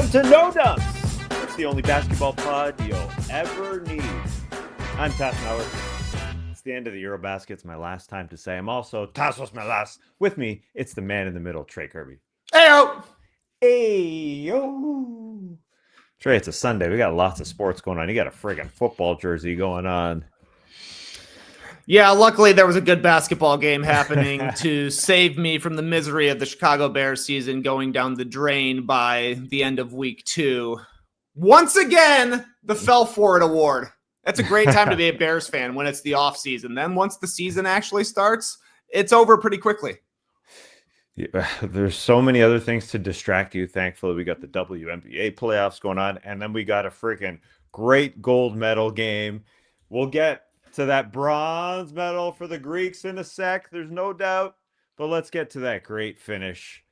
Welcome to No Dunks. It's the only basketball pod you'll ever need. I'm Tasmauer. It's the end of the EuroBasket. It's my last time to say. I'm also Tassos Melas. With me, it's the man in the middle, Trey Kirby. Heyo! Heyo! Trey, it's a Sunday. We got lots of sports going on. You got a friggin' football jersey going on. Yeah, luckily there was a good basketball game happening to save me from the misery of the Chicago Bears season going down the drain by the end of week 2. Once again, the Fell For It Award. That's a great time to be a Bears fan when it's the off season. Then once the season actually starts, it's over pretty quickly. Yeah, there's so many other things to distract you. Thankfully, we got the WNBA playoffs going on, and then we got a freaking great gold medal game. We'll get to that bronze medal for the Greeks in a sec, there's no doubt. But let's get to that great finish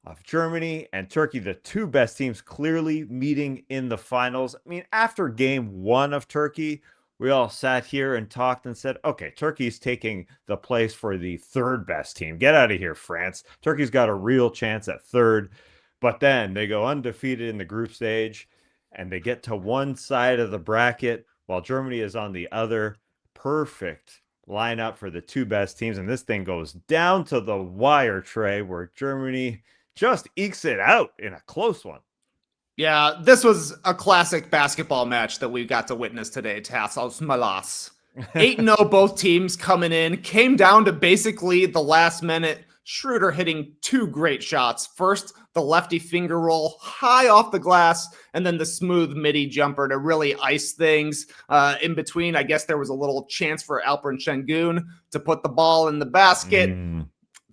of Germany and Turkey, the two best teams clearly meeting in the finals. I mean, after game 1 of Turkey, we all sat here and talked and said, okay, Turkey's taking the place for the third best team. Get out of here, France. Turkey's got a real chance at third. But then they go undefeated in the group stage and they get to one side of the bracket while Germany is on the other. Perfect lineup for the two best teams. And this thing goes down to the wire, Trey, where Germany just ekes it out in a close one. Yeah, this was a classic basketball match that we got to witness today. Tassos Malas. 8-0 both teams coming in. Came down to basically the last minute. Schroder hitting 2 great shots. First, the lefty finger roll high off the glass, and then the smooth midi jumper to really ice things. In between, I guess there was a little chance for Alperen Şengün to put the ball in the basket.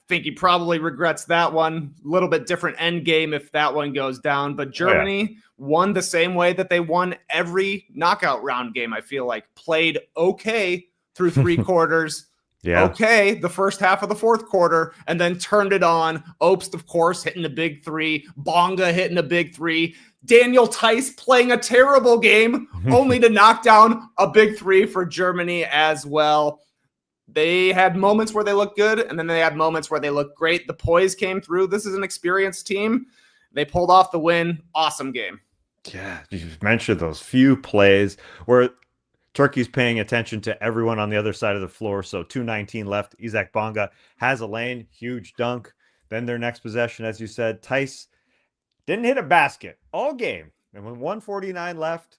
Think he probably regrets that one. A little bit different end game if that one goes down. But Germany won the same way that they won every knockout round game, I feel like. Played okay through 3 quarters. Yeah. Okay, the first half of the fourth quarter, and then turned it on. Obst, of course, hitting a big 3. Bonga hitting a big 3. Daniel Theis playing a terrible game, only to knock down a big 3 for Germany as well. They had moments where they looked good, and then they had moments where they looked great. The poise came through. This is an experienced team. They pulled off the win. Awesome game. Yeah, you mentioned those few plays where Turkey's paying attention to everyone on the other side of the floor. So 2:19 left. Isaac Bonga has a lane. Huge dunk. Then their next possession, as you said, Theis didn't hit a basket all game. And when 1:49 left,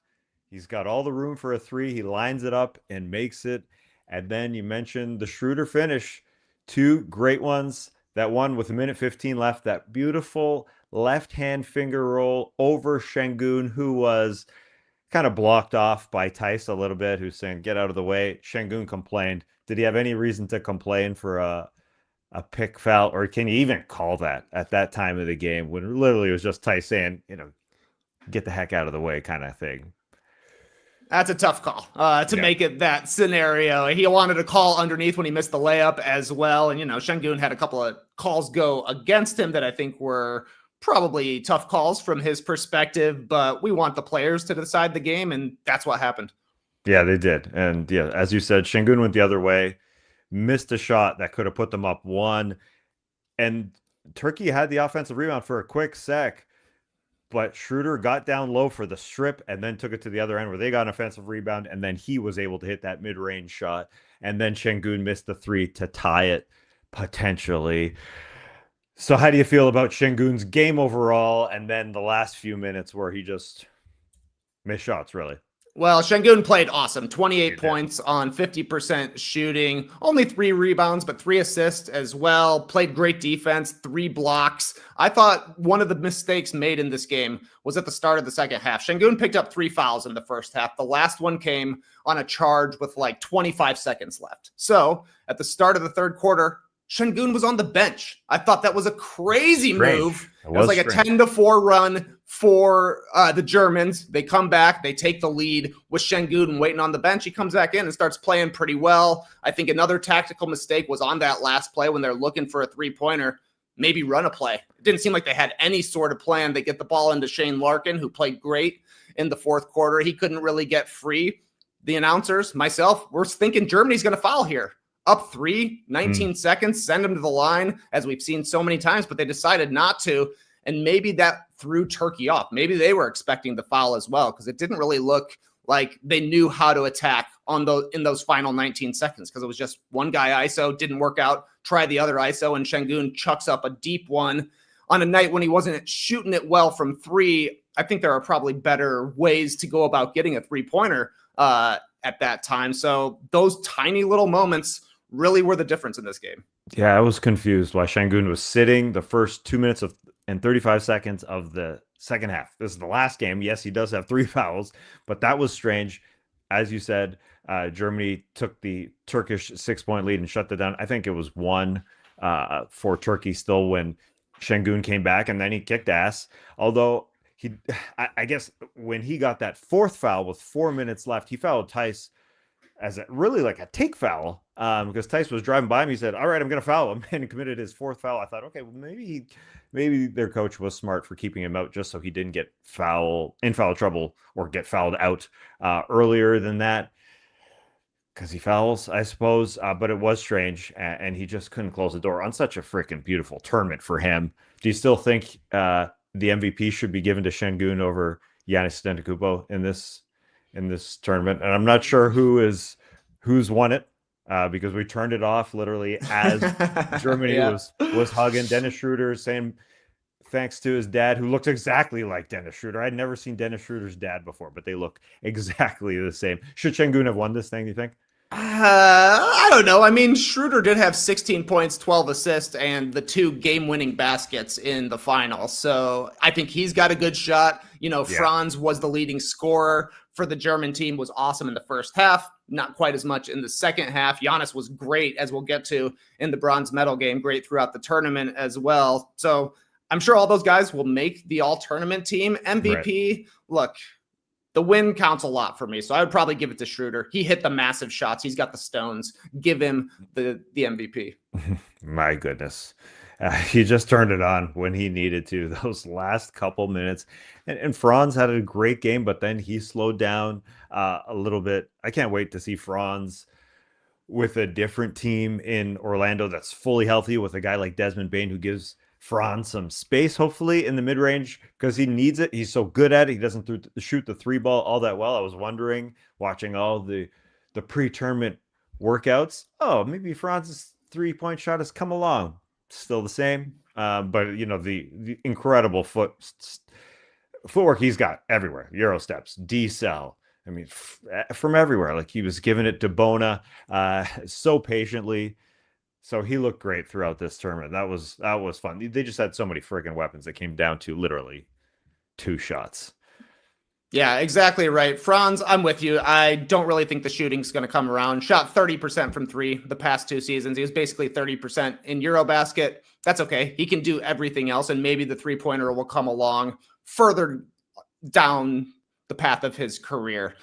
he's got all the room for a 3. He lines it up and makes it. And then you mentioned the Schroder finish. 2 great ones. That one with 1:15 left. That beautiful left-hand finger roll over Şengün, who was kind of blocked off by Theis a little bit, who's saying, get out of the way. Şengün complained. Did he have any reason to complain for a pick foul? Or can you even call that at that time of the game when literally it was just Theis saying, get the heck out of the way kind of thing? That's a tough call to make it that scenario. He wanted to call underneath when he missed the layup as well. And, Şengün had a couple of calls go against him that I think were probably tough calls from his perspective, but we want the players to decide the game, and that's what happened. Yeah, they did. And yeah, as you said, Şengün went the other way, missed a shot that could have put them up 1. And Turkey had the offensive rebound for a quick sec, but Schroder got down low for the strip and then took it to the other end where they got an offensive rebound, and then he was able to hit that mid-range shot. And then Şengün missed the 3 to tie it, potentially. So how do you feel about Şengün's game overall, and then the last few minutes where he just missed shots, really? Well, Şengün played awesome. 28 points on 50% shooting. Only 3 rebounds, but 3 assists as well. Played great defense, 3 blocks. I thought one of the mistakes made in this game was at the start of the second half. Şengün picked up 3 fouls in the first half. The last one came on a charge with like 25 seconds left. So at the start of the third quarter, Şengün was on the bench. I thought that was a crazy move. It was like a 10-4 run for the Germans. They come back, they take the lead with Şengün waiting on the bench. He comes back in and starts playing pretty well. I think another tactical mistake was on that last play when they're looking for a 3-pointer. Maybe run a play. It didn't seem like they had any sort of plan. They get the ball into Shane Larkin, who played great in the fourth quarter. He couldn't really get free. The announcers, myself, we're thinking Germany's going to foul here. Up 3, 19 seconds, send them to the line, as we've seen so many times, but they decided not to. And maybe that threw Turkey off. Maybe they were expecting the foul as well, because it didn't really look like they knew how to attack in those final 19 seconds, because it was just one guy ISO, didn't work out, try the other ISO, and Şengün chucks up a deep one on a night when he wasn't shooting it well from three. I think there are probably better ways to go about getting a three-pointer at that time. So those tiny little moments really were the difference in this game. Yeah, I was confused why Şengün was sitting the first 2 minutes and 35 seconds of the second half. This is the last game. Yes, he does have 3 fouls, but that was strange. As you said, Germany took the Turkish 6-point lead and shut it down. I think it was 1 for Turkey still when Şengün came back, and then he kicked ass. Although I guess when he got that 4th foul with 4 minutes left, he fouled Theis as really like a take foul, because Theis was driving by him. He said, "All right, I'm going to foul him," and he committed his 4th foul. I thought, okay, well, maybe their coach was smart for keeping him out just so he didn't get foul trouble or get fouled out earlier than that, because he fouls, I suppose. But it was strange, and he just couldn't close the door on such a freaking beautiful tournament for him. Do you still think the MVP should be given to Şengün over Giannis Antetokounmpo in this tournament? And I'm not sure who's won it, because we turned it off literally as Germany was hugging Dennis Schroder, saying thanks to his dad, who looks exactly like Dennis Schroder. I'd never seen Dennis Schroder's dad before, but they look exactly the same. Should Şengün have won this thing, do you think? I don't know. I mean, Schroder did have 16 points, 12 assists, and the 2 game-winning baskets in the final. So I think he's got a good shot. Franz was the leading scorer for the German team, was awesome in the first half, not quite as much in the second half. Giannis was great, as we'll get to in the bronze medal game, great throughout the tournament as well. So I'm sure all those guys will make the all-tournament team. MVP, right. Look, the win counts a lot for me, so I would probably give it to Schroder. He hit the massive shots. He's got the stones. Give him the MVP. My goodness. He just turned it on when he needed to, those last couple minutes. And Franz had a great game, but then he slowed down a little bit. I can't wait to see Franz with a different team in Orlando that's fully healthy, with a guy like Desmond Bane who gives Franz some space, hopefully, in the mid-range, because he needs it. He's so good at it. He doesn't shoot the 3 ball all that well. I was wondering, watching all the pre-tournament workouts, maybe Franz's 3-point shot has come along. Still the same, but the incredible footwork he's got everywhere. Euro steps, D-cell. I mean, from everywhere. Like, he was giving it to Bona so patiently. So he looked great throughout this tournament. That was fun. They just had so many freaking weapons that came down to literally 2 shots. Yeah, exactly right. Franz, I'm with you. I don't really think the shooting's going to come around. Shot 30% from 3 the past 2 seasons. He was basically 30% in EuroBasket. That's okay. He can do everything else, and maybe the 3-pointer will come along further down the path of his career.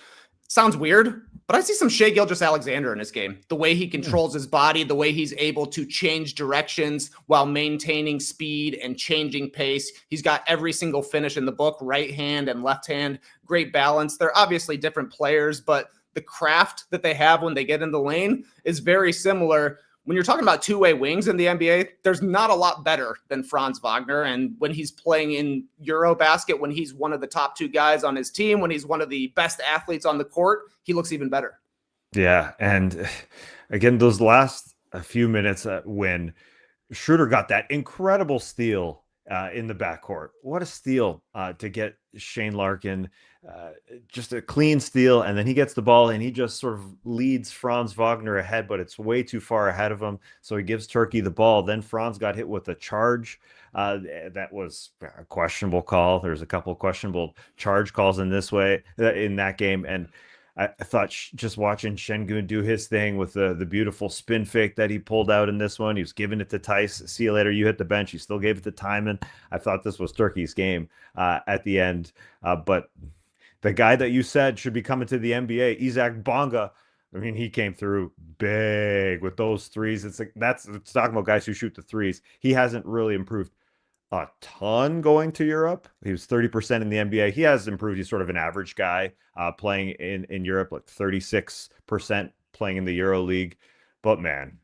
Sounds weird, but I see some Shai Gilgeous-Alexander in his game. The way he controls his body, the way he's able to change directions while maintaining speed and changing pace. He's got every single finish in the book, right hand and left hand, great balance. They're obviously different players, but the craft that they have when they get in the lane is very similar. When you're talking about 2-way wings in the NBA, there's not a lot better than Franz Wagner. And when he's playing in EuroBasket, when he's one of the top 2 guys on his team, when he's one of the best athletes on the court, he looks even better. Yeah. And again, those last few minutes when Schroder got that incredible steal in the backcourt. What a steal to get Shane Larkin, just a clean steal. And then he gets the ball and he just sort of leads Franz Wagner ahead, but it's way too far ahead of him. So he gives Turkey the ball. Then Franz got hit with a charge. That was a questionable call. There's a couple of questionable charge calls in that game. And I thought just watching Şengün do his thing with the beautiful spin fake that he pulled out in this one. He was giving it to Theis. See you later. You hit the bench. He still gave it to Timon. I thought this was Turkey's game at the end. But the guy that you said should be coming to the NBA, Isaac Bonga, I mean, he came through big with those threes. It's talking about guys who shoot the threes. He hasn't really improved a ton going to Europe. He was 30% in the NBA. He has improved. He's sort of an average guy playing in Europe, like 36% playing in the Euro League. But man,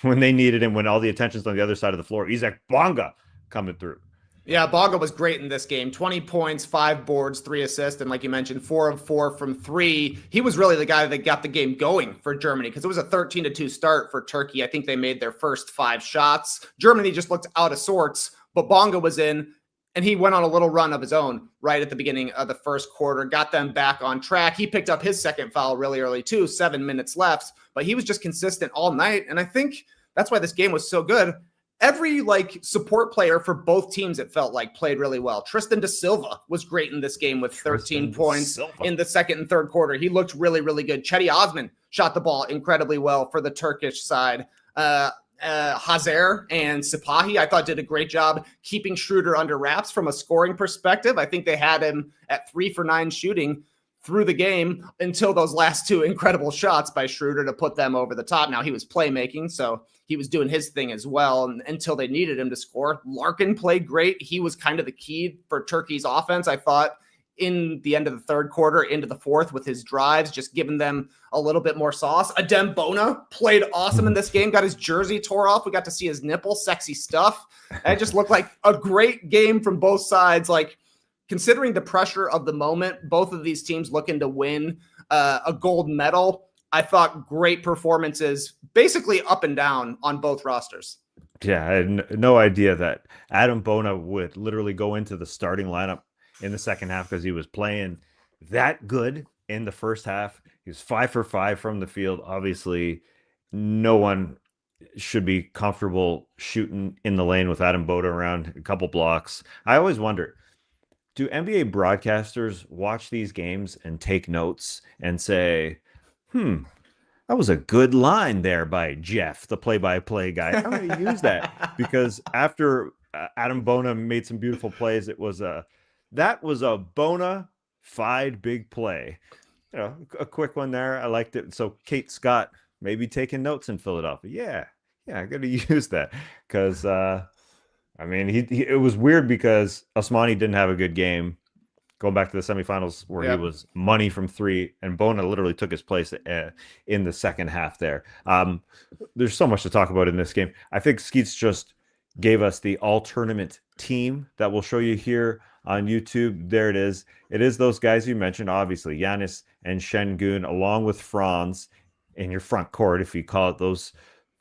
when they needed him, when all the attention's on the other side of the floor, Isaac Bonga coming through. Yeah, Bonga was great in this game. 20 points, 5 boards, 3 assists, and like you mentioned, 4 of 4 from three. He was really the guy that got the game going for Germany because it was a 13-2 start for Turkey. I think they made their first 5 shots. Germany just looked out of sorts, but Bonga was in, and he went on a little run of his own right at the beginning of the first quarter, got them back on track. He picked up his second foul really early too, 7 minutes left, but he was just consistent all night, and I think that's why this game was so good. Every support player for both teams, it felt like, played really well. Tristan da Silva was great in this game with 13 points in the second and third quarter. He looked really, really good. Cedi Osman shot the ball incredibly well for the Turkish side. Hazer and Sipahi, I thought, did a great job keeping Schroder under wraps from a scoring perspective. I think they had him at 3 for 9 shooting through the game until those last 2 incredible shots by Schroder to put them over the top. Now, he was playmaking, so he was doing his thing as well until they needed him to score. Larkin played great. He was kind of the key for Turkey's offense, I thought, in the end of the third quarter into the fourth with his drives, just giving them a little bit more sauce. Adem Bona played awesome in this game, got his jersey tore off. We got to see his nipple, sexy stuff. It just looked like a great game from both sides. Considering the pressure of the moment, both of these teams looking to win a gold medal, I thought great performances basically up and down on both rosters. Yeah, I had no idea that Adem Bona would literally go into the starting lineup in the second half because he was playing that good in the first half. He was 5 for 5 from the field. Obviously, no one should be comfortable shooting in the lane with Adem Bona around, a couple blocks. I always wonder, do NBA broadcasters watch these games and take notes and say, that was a good line there by Jeff, the play-by-play guy. I'm going to use that because after Adem Bona made some beautiful plays, that was a bona fide big play. A quick one there. I liked it. So Kate Scott maybe taking notes in Philadelphia. Yeah, I'm going to use that because it was weird because Osmani didn't have a good game. Going back to the semifinals where he was money from 3, and Bona literally took his place in the second half there. There's so much to talk about in this game. I think Skeets just gave us the all-tournament team that we'll show you here on YouTube. There it is. It is those guys you mentioned, obviously, Giannis and Şengün, along with Franz in your front court, if you call it those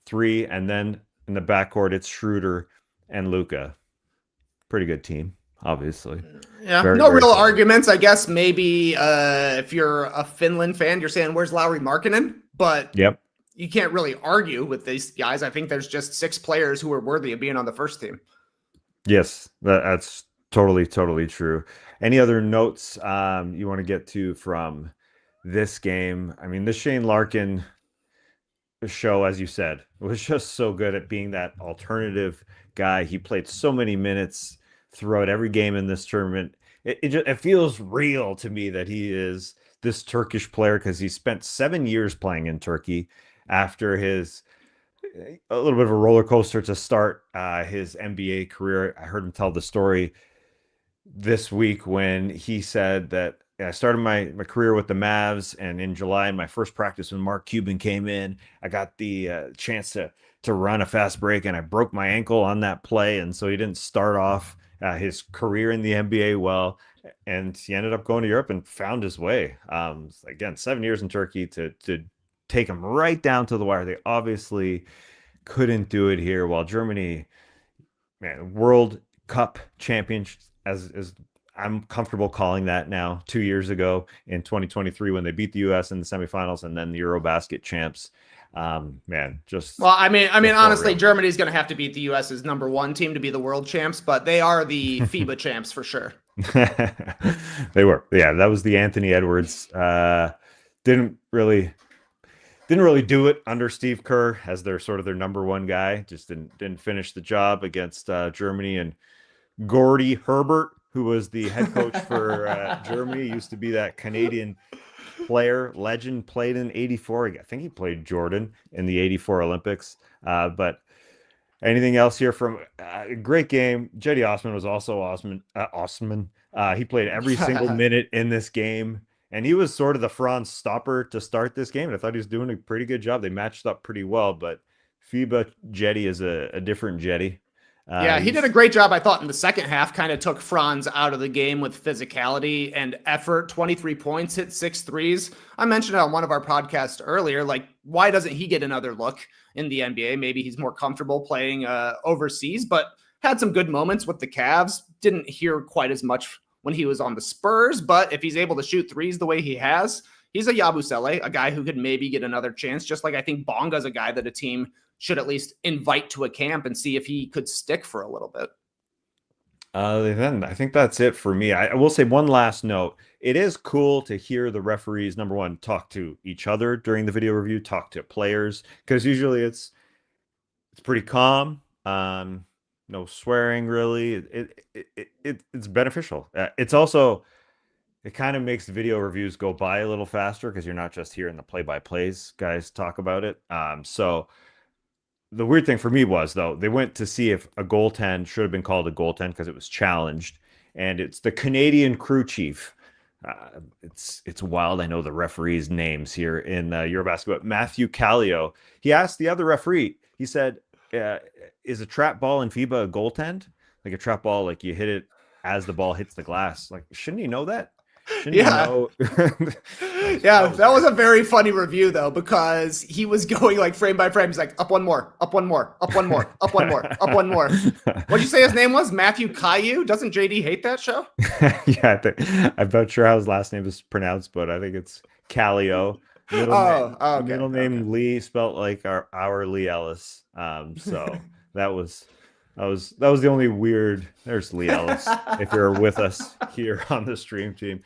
3. And then in the backcourt, it's Schroder and Luka. Pretty good team, obviously. Yeah, no real arguments. I guess maybe if you're a Finland fan, you're saying, where's Lauri Markkanen? But you can't really argue with these guys. I think there's just 6 players who are worthy of being on the first team. Yes, that's totally true. Any other notes you want to get to from this game? I mean, the Shane Larkin show, as you said, was just so good at being that alternative guy. He played so many minutes throughout every game in this tournament. It feels real to me that he is this Turkish player because he spent 7 years playing in Turkey after a little bit of a roller coaster to start his NBA career. I heard him tell the story this week when he said that I started my career with the Mavs, and in July, in my first practice when Mark Cuban came in, I got the chance to run a fast break, and I broke my ankle on that play, and so he didn't start off his career in the NBA well, and he ended up going to Europe and found his way. Again, 7 years in Turkey to take him right down to the wire. They obviously couldn't do it here, while Germany, World Cup champions, as I'm comfortable calling that now, 2 years ago in 2023 when they beat the U.S. in the semifinals, and then the EuroBasket champs. Honestly, Germany's going to have to beat the U.S.'s #1 team to be the world champs, but they are the FIBA champs for sure. They were. Yeah, that was the Anthony Edwards. Didn't really do it under Steve Kerr as their #1 guy. Just didn't finish the job against Germany. And Gordy Herbert, who was the head coach for Germany, used to be that Canadian player legend, played in '84. I think he played Jordan in the '84 Olympics. But anything else here from a great game? Cedi Osman was also Osman. He played every single minute in this game, and he was sort of the Franz stopper to start this game. And I thought he was doing a pretty good job. They matched up pretty well, but FIBA Cedi is a different Cedi. Yeah, he did a He's great job, I thought, in the second half. Kind of took Franz out of the game with physicality and effort. 23 points, hit 6 threes. I mentioned it on one of our podcasts earlier. Like, why doesn't he get another look in the NBA? Maybe he's more comfortable playing overseas, but had some good moments with the Cavs. Didn't hear quite as much when he was on the Spurs, but if he's able to shoot threes the way he has, he's a Yabusele, a guy who could maybe get another chance, just like I think Bonga's a guy that a team should at least invite to a camp and see if he could stick for a little bit. Then I think that's it for me. I will say one last note. It is cool to hear the referees, number one, talk to each other during the video review, talk to players, because usually it's pretty calm. No swearing really. It's beneficial. It's also it kind of makes the video reviews go by a little faster because you're not just hearing the play-by-plays guys talk about it. So the weird thing for me was though they went to see if a goaltend should have been called a goaltend because it was challenged, and it's the Canadian crew chief. It's wild. I know the referees' names here in EuroBasket, but Matthew Kallio. He asked the other referee. He said, "Is a trap ball in FIBA a goaltend? Like a trap ball, like you hit it as the ball hits the glass? Like shouldn't he know that? Shouldn't he Yeah. know?" Yeah, that was a very funny review though, because he was going like frame by frame. He's like, up one more, up one more, up one more, up one more, up one more. What'd you say his name was? Matthew Caillou? Doesn't JD hate that show? Yeah, I'm not sure how his last name is pronounced, but I think it's Callio. Okay. Middle Okay. name Lee, spelt like our Lee Ellis. So that was that was the only weird. There's Lee Ellis. If you're with us here on the stream team,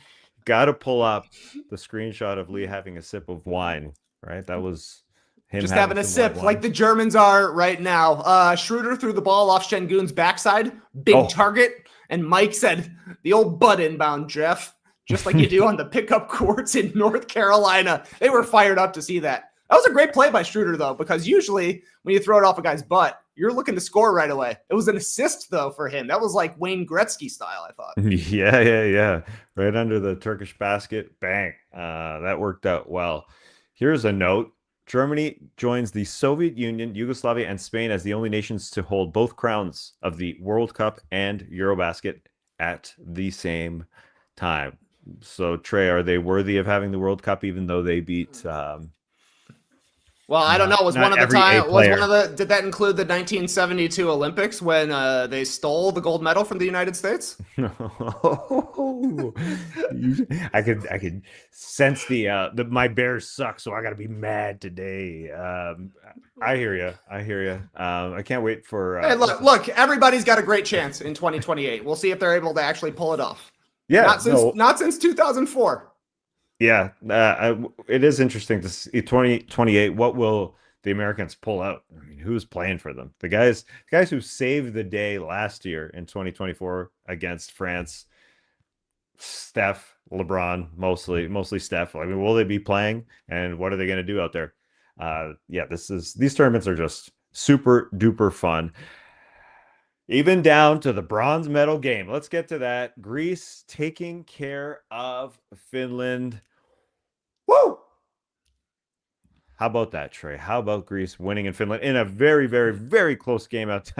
got to pull up the screenshot of Lee having a sip of wine. Right, that was him Just having having a some white sip like wine. the Germans are right now. Schroder threw the ball off Şengün's backside, big Oh, target, and Mike said, the old butt inbound, Jeff, just like you do on the pickup courts in North Carolina. They were fired up to see that. That was a great play by Schroder, though, because usually when you throw it off a guy's butt, you're looking to score right away. It was an assist, though, for him. That was like Wayne Gretzky style, I thought. yeah. Right under the Turkish basket. Bang. That worked out well. Here's a note. Germany joins the Soviet Union, Yugoslavia, and Spain as the only nations to hold both crowns of the World Cup and EuroBasket at the same time. So, Trey, are they worthy of having the World Cup, even though they beat Well, I don't know. Was one not of the every A time was one of player? the did that include the 1972 Olympics when they stole the gold medal from the United States? I could sense the my Bears suck, so I got to be mad today. I hear you. I hear you. I can't wait for. Hey, look, everybody's got a great chance in 2028. We'll see if they're able to actually pull it off. Yeah, no, Not since 2004. yeah. It is interesting to see 2028. What will the Americans pull out? I mean, who's playing for them? The guys who saved the day last year in 2024 against France. Steph, LeBron, mostly Steph. I mean, will they be playing, and what are they going to do out there? Yeah, these tournaments are just super duper fun, even down to the bronze medal game. Let's get to that. Greece taking care of Finland. Woo! How about that, Trey? How about Greece winning in Finland in a very, very, very close game at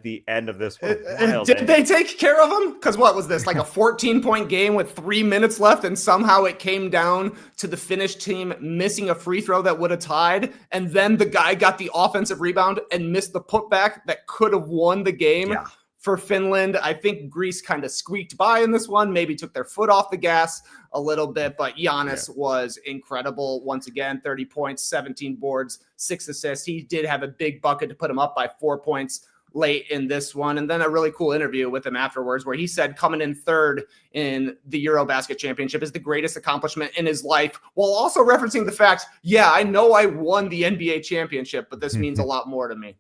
the end of this? What a wild Did day. they take care of them? Because what was this, like a 14-point game with 3 minutes left, and somehow it came down to the Finnish team missing a free throw that would have tied, and then the guy got the offensive rebound and missed the putback that could have won the game. Yeah. For Finland, I think Greece kind of squeaked by in this one, maybe took their foot off the gas a little bit, but Giannis was incredible. Once again, 30 points, 17 boards, 6 assists. He did have a big bucket to put him up by 4 points late in this one. And then a really cool interview with him afterwards where he said coming in third in the EuroBasket championship is the greatest accomplishment in his life, while also referencing the fact, yeah, I know I won the NBA championship, but this means a lot more to me.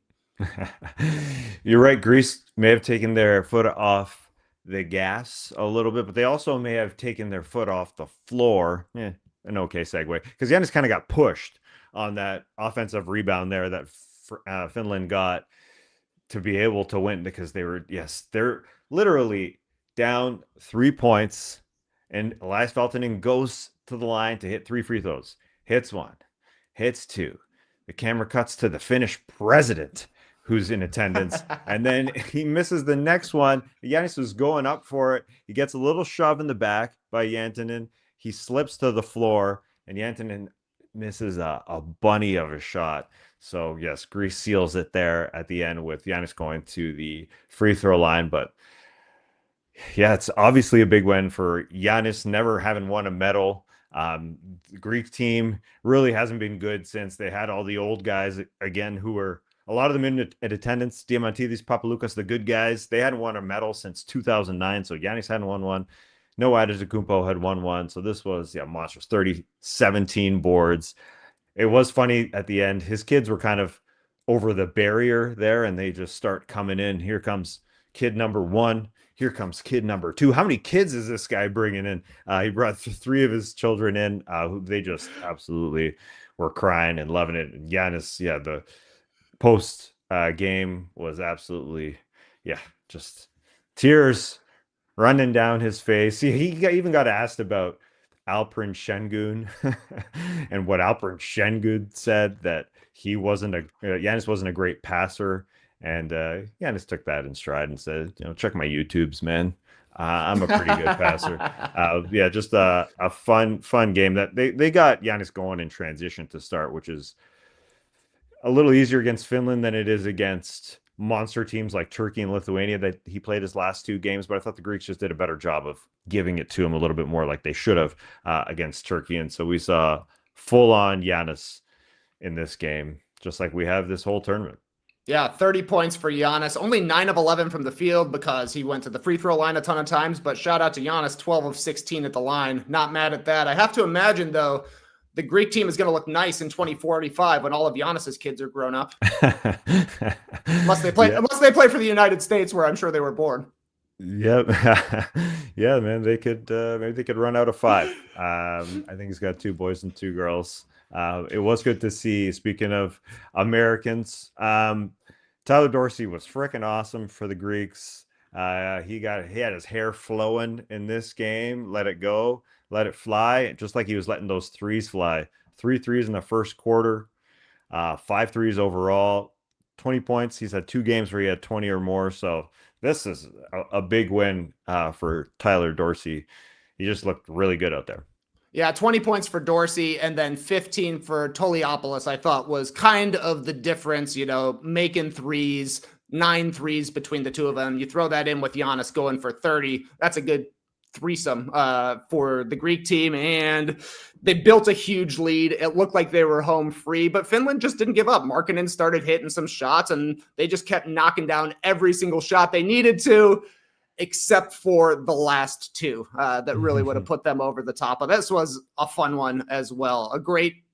You're right. Greece may have taken their foot off the gas a little bit, but they also may have taken their foot off the floor. An okay segue because Giannis kind of got pushed on that offensive rebound there that Finland got to be able to win because they're literally down 3 points, and Elias Feltonen goes to the line to hit 3 free throws, hits one, hits two. The camera cuts to the Finnish president who's in attendance. And then he misses the next one. Giannis was going up for it. He gets a little shove in the back by Jantonen. He slips to the floor, and Jantonen misses a bunny of a shot. So, yes, Greece seals it there at the end with Giannis going to the free throw line. But yeah, it's obviously a big win for Giannis, never having won a medal. The Greek team really hasn't been good since they had all the old guys again, who were a lot of them in attendance. Diamantidis, Papaloukas, the good guys. They hadn't won a medal since 2009, so Giannis hadn't won one. No, Antetokounmpo had won one, so this was monstrous. 17 boards. It was funny at the end. His kids were kind of over the barrier there, and they just start coming in. Here comes kid number one. Here comes kid number two. How many kids is this guy bringing in? He brought three of his children in. Who they just absolutely were crying and loving it. And Giannis, the post game was absolutely, just tears running down his face. Even got asked about Alperen Şengün and what Alperen Şengün said, that Giannis wasn't a great passer. And Giannis took that in stride and said, check my YouTubes, man. I'm a pretty good passer. Just a fun game that they got Giannis going in transition to start, which is a little easier against Finland than it is against monster teams like Turkey and Lithuania that he played his last two games. But I thought the Greeks just did a better job of giving it to him a little bit more like they should have against Turkey. And so we saw full-on Giannis in this game, just like we have this whole tournament. Yeah, 30 points for Giannis. Only 9 of 11 from the field because he went to the free throw line a ton of times. But shout out to Giannis, 12 of 16 at the line. Not mad at that. I have to imagine, though, the Greek team is going to look nice in 2045 when all of Giannis's kids are grown up. unless they play for the United States, where I'm sure they were born. Yep. Yeah, man. They could maybe they could run out of 5. I think he's got 2 boys and 2 girls. It was good to see. Speaking of Americans, Tyler Dorsey was freaking awesome for the Greeks. He had his hair flowing in this game. Let it go, let it fly, just like he was letting those threes fly. 3 threes in the first quarter, 5 threes overall, 20 points. He's had 2 games where he had 20 or more. So this is a big win for Tyler Dorsey. He just looked really good out there. Yeah, 20 points for Dorsey and then 15 for Toliopoulos, I thought was kind of the difference, making threes, 9 threes between the two of them. You throw that in with Giannis going for 30. That's a good threesome for the Greek team, and they built a huge lead. It looked like they were home free, but Finland just didn't give up. Markkanen started hitting some shots, and they just kept knocking down every single shot they needed to, except for the last 2 that really would have put them over the top. But this was a fun one as well. A great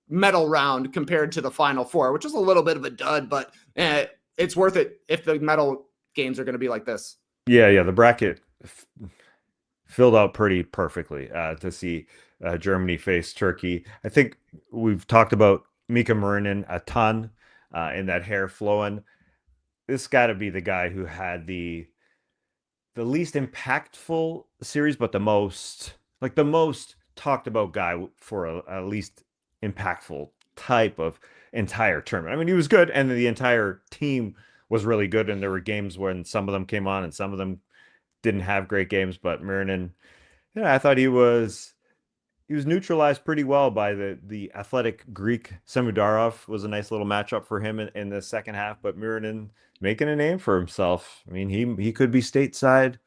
medal round compared to the Final Four, which is a little bit of a dud, but it's worth it if the medal games are going to be like this. Yeah, the bracket filled out pretty perfectly to see Germany face Turkey. I think we've talked about Mika Marinin a ton in that hair flowing. This got to be the guy who had the least impactful series, but the most talked about guy for a least impactful type of entire tournament. I mean, he was good, and the entire team was really good, and there were games when some of them came on and some of them didn't have great games. But Marinin, I thought he was neutralized pretty well by the athletic Greek. Samudarov was a nice little matchup for him in the second half, but Marinin making a name for himself. I mean, he could be stateside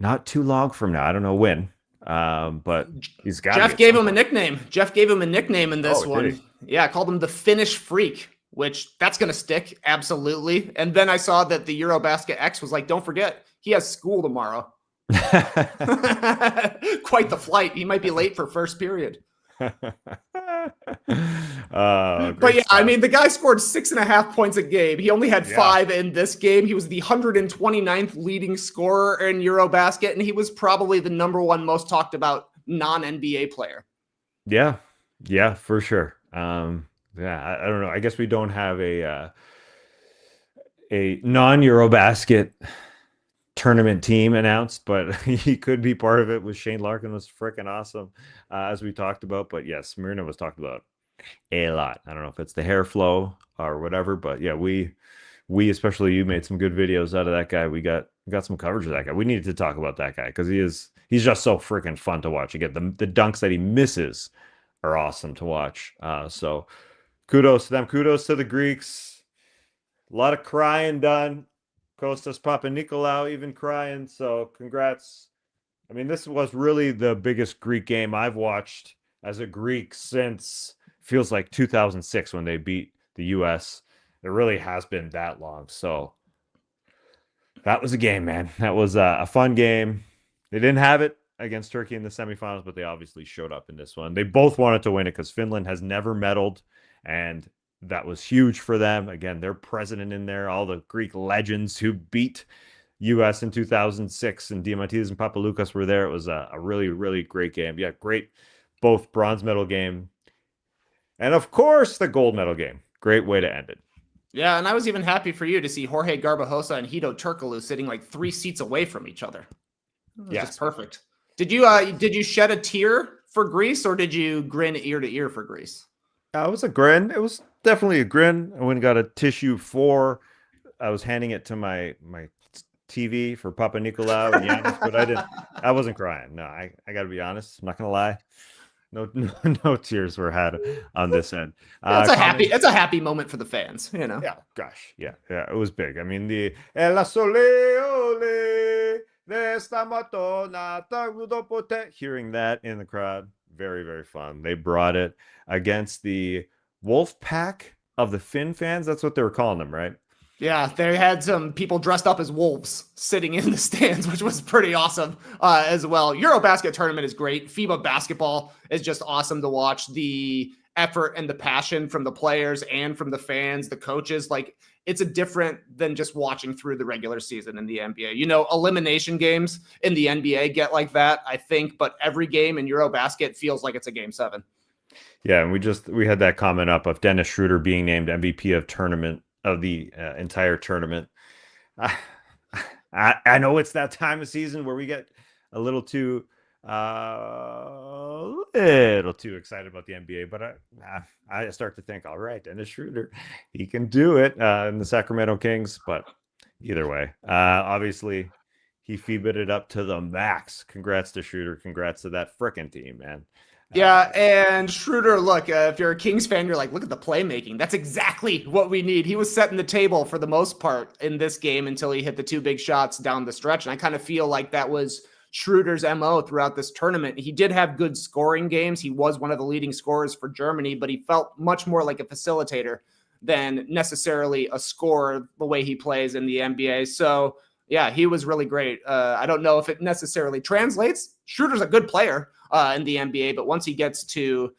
not too long from now. I don't know when, but he's got. Jeff gave him a nickname. Jeff gave him a nickname in this one. Did he? Yeah, called him the Finnish Freak, which that's going to stick. Absolutely. And then I saw that the EuroBasket X was like, don't forget, he has school tomorrow. Quite the flight. He might be late for first period. But yeah, I mean, the guy scored 6.5 points a game. He only had 5 in this game. He was the 129th leading scorer in EuroBasket, and he was probably the number 1 most talked about non-NBA player. Yeah, for sure. I don't know. I guess we don't have a non-EuroBasket tournament team announced, but he could be part of it. With Shane Larkin was freaking awesome, as we talked about. But yes, Marina was talked about a lot. I don't know if it's the hair flow or whatever, but yeah, we especially you made some good videos out of that guy. We got some coverage of that guy. We needed to talk about that guy because he's just so freaking fun to watch. Again, the dunks that he misses are awesome to watch. So kudos to them. Kudos to the Greeks. A lot of crying done. Kostas Papanikolaou even crying. So congrats. I mean, this was really the biggest Greek game I've watched as a Greek since feels like 2006 when they beat the U.S. It really has been that long. So that was a game, man. That was a fun game. They didn't have it against Turkey in the semifinals, but they obviously showed up in this one. They both wanted to win it because Finland has never medaled, and that was huge for them. Again, their president in there, all the Greek legends who beat U.S. in 2006, and Diamantis and Papaloukas were there. It was a really, really great game. Yeah, great both bronze medal game and, of course, the gold medal game. Great way to end it. Yeah, and I was even happy for you to see Jorge Garbajosa and Hito Turkoglu sitting like 3 seats away from each other. Yes, just perfect. Did you shed a tear for Greece, or did you grin ear to ear for Greece? It was a grin. It was definitely a grin. I went and got a tissue for. I was handing it to my TV for Papa Nicolau and Giannis, but I wasn't crying. No, I got to be honest. I'm not gonna lie. No tears were had on this end. It's a happy moment for the fans, you know. Yeah, gosh, yeah, it was big. I mean, the La Sole hearing that in the crowd, very, very fun. They brought it against the Wolf Pack of the Finn fans. That's what they were calling them, right? Yeah, they had some people dressed up as wolves sitting in the stands, which was pretty awesome as well. EuroBasket tournament is great. FIBA basketball is just awesome to watch. The effort and the passion from the players and from the fans, the coaches, like it's a different than just watching through the regular season in the NBA. You know, elimination games in the NBA get like that, I think, but every game in EuroBasket feels like it's a game 7. Yeah, and we had that comment up of Dennis Schroder being named MVP of the entire tournament. I know it's that time of season where we get a little too excited about the NBA, but I start to think, all right, Dennis Schroder, he can do it in the Sacramento Kings. But either way, obviously he FIBA'd it up to the max. Congrats to Schroder. Congrats to that frickin' team, man. Yeah, and Schroder, look, if you're a Kings fan, you're like, look at the playmaking. That's exactly what we need. He was setting the table for the most part in this game until he hit the 2 big shots down the stretch. And I kind of feel like that was Schroeder's MO throughout this tournament. He did have good scoring games. He was one of the leading scorers for Germany, but he felt much more like a facilitator than necessarily a scorer the way he plays in the NBA. So, yeah, he was really great. I don't know if it necessarily translates. Schroeder's a good player in the NBA, but once he gets to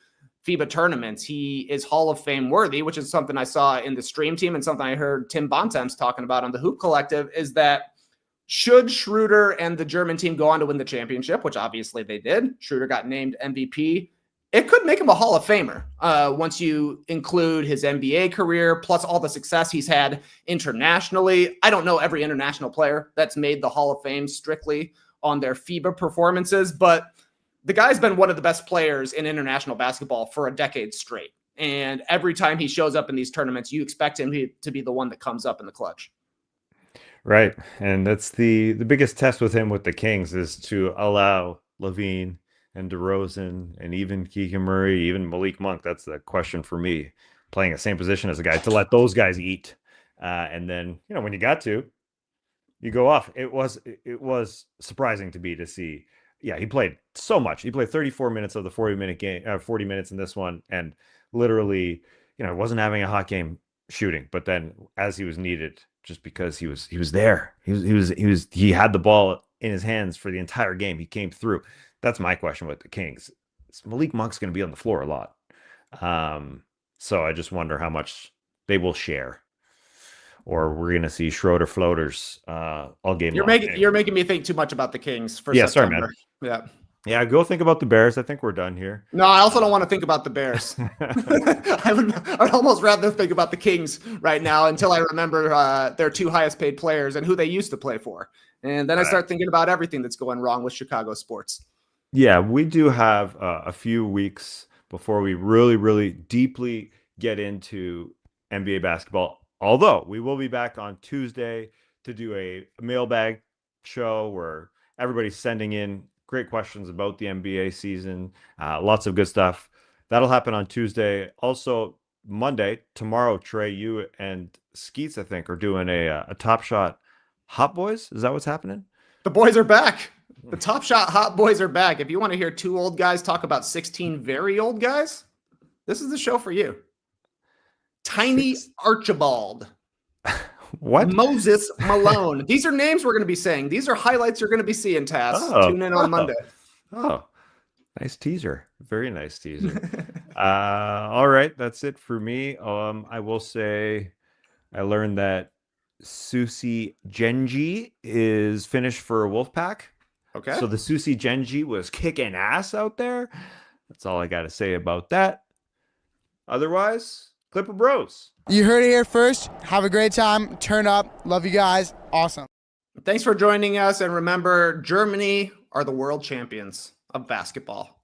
FIBA tournaments, he is Hall of Fame worthy, which is something I saw in the stream team and something I heard Tim Bontemps talking about on the Hoop Collective, is that should Schroeder and the German team go on to win the championship, which obviously they did, Schroeder got named MVP, it could make him a Hall of Famer once you include his NBA career, plus all the success he's had internationally. I don't know every international player that's made the Hall of Fame strictly on their FIBA performances, but the guy's been one of the best players in international basketball for a decade straight. And every time he shows up in these tournaments, you expect him to be the one that comes up in the clutch. Right. And that's the biggest test with him with the Kings is to allow Levine and DeRozan and even Keegan Murray, even Malik Monk. That's the question for me, playing the same position as a guy, to let those guys eat. And then, you know, when you got to, you go off. It was surprising to see. Yeah, he played so much. He played 34 minutes of the 40-minute game, 40 minutes in this one, and literally, you know, wasn't having a hot game shooting. But then, as he was needed, just because he was there, he had the ball in his hands for the entire game. He came through. That's my question with the Kings. Malik Monk's going to be on the floor a lot, so I just wonder how much they will share. Or we're going to see Schroeder floaters all game long. You're making me think too much about the Kings for September. Sorry, man. Yeah, go think about the Bears. I think we're done here. No, I also don't want to think about the Bears. I'd almost rather think about the Kings right now until I remember their 2 highest paid players and who they used to play for. And then I start thinking about everything that's going wrong with Chicago sports. Yeah, we do have a few weeks before we really deeply get into NBA basketball. Although we will be back on Tuesday to do a mailbag show where everybody's sending in great questions about the NBA season. Lots of good stuff. That'll happen on Tuesday. Also, Monday, tomorrow, Trey, you and Skeets, I think, are doing a Top Shot Hot Boys. Is that what's happening? The boys are back. The Top Shot Hot Boys are back. If you want to hear two old guys talk about 16 very old guys, this is the show for you. Tiny Archibald. What? Moses Malone. These are names we're going to be saying. These are highlights you're going to be seeing, Taz. Tune in on Monday. Oh, nice teaser. Very nice teaser. All right. That's it for me. I will say I learned that Susie Genji is finished for Wolfpack. Okay. So the Susie Genji was kicking ass out there. That's all I got to say about that. Otherwise, Clipper Bros. You heard it here first. Have a great time. Turn up. Love you guys. Awesome. Thanks for joining us. And remember, Germany are the world champions of basketball.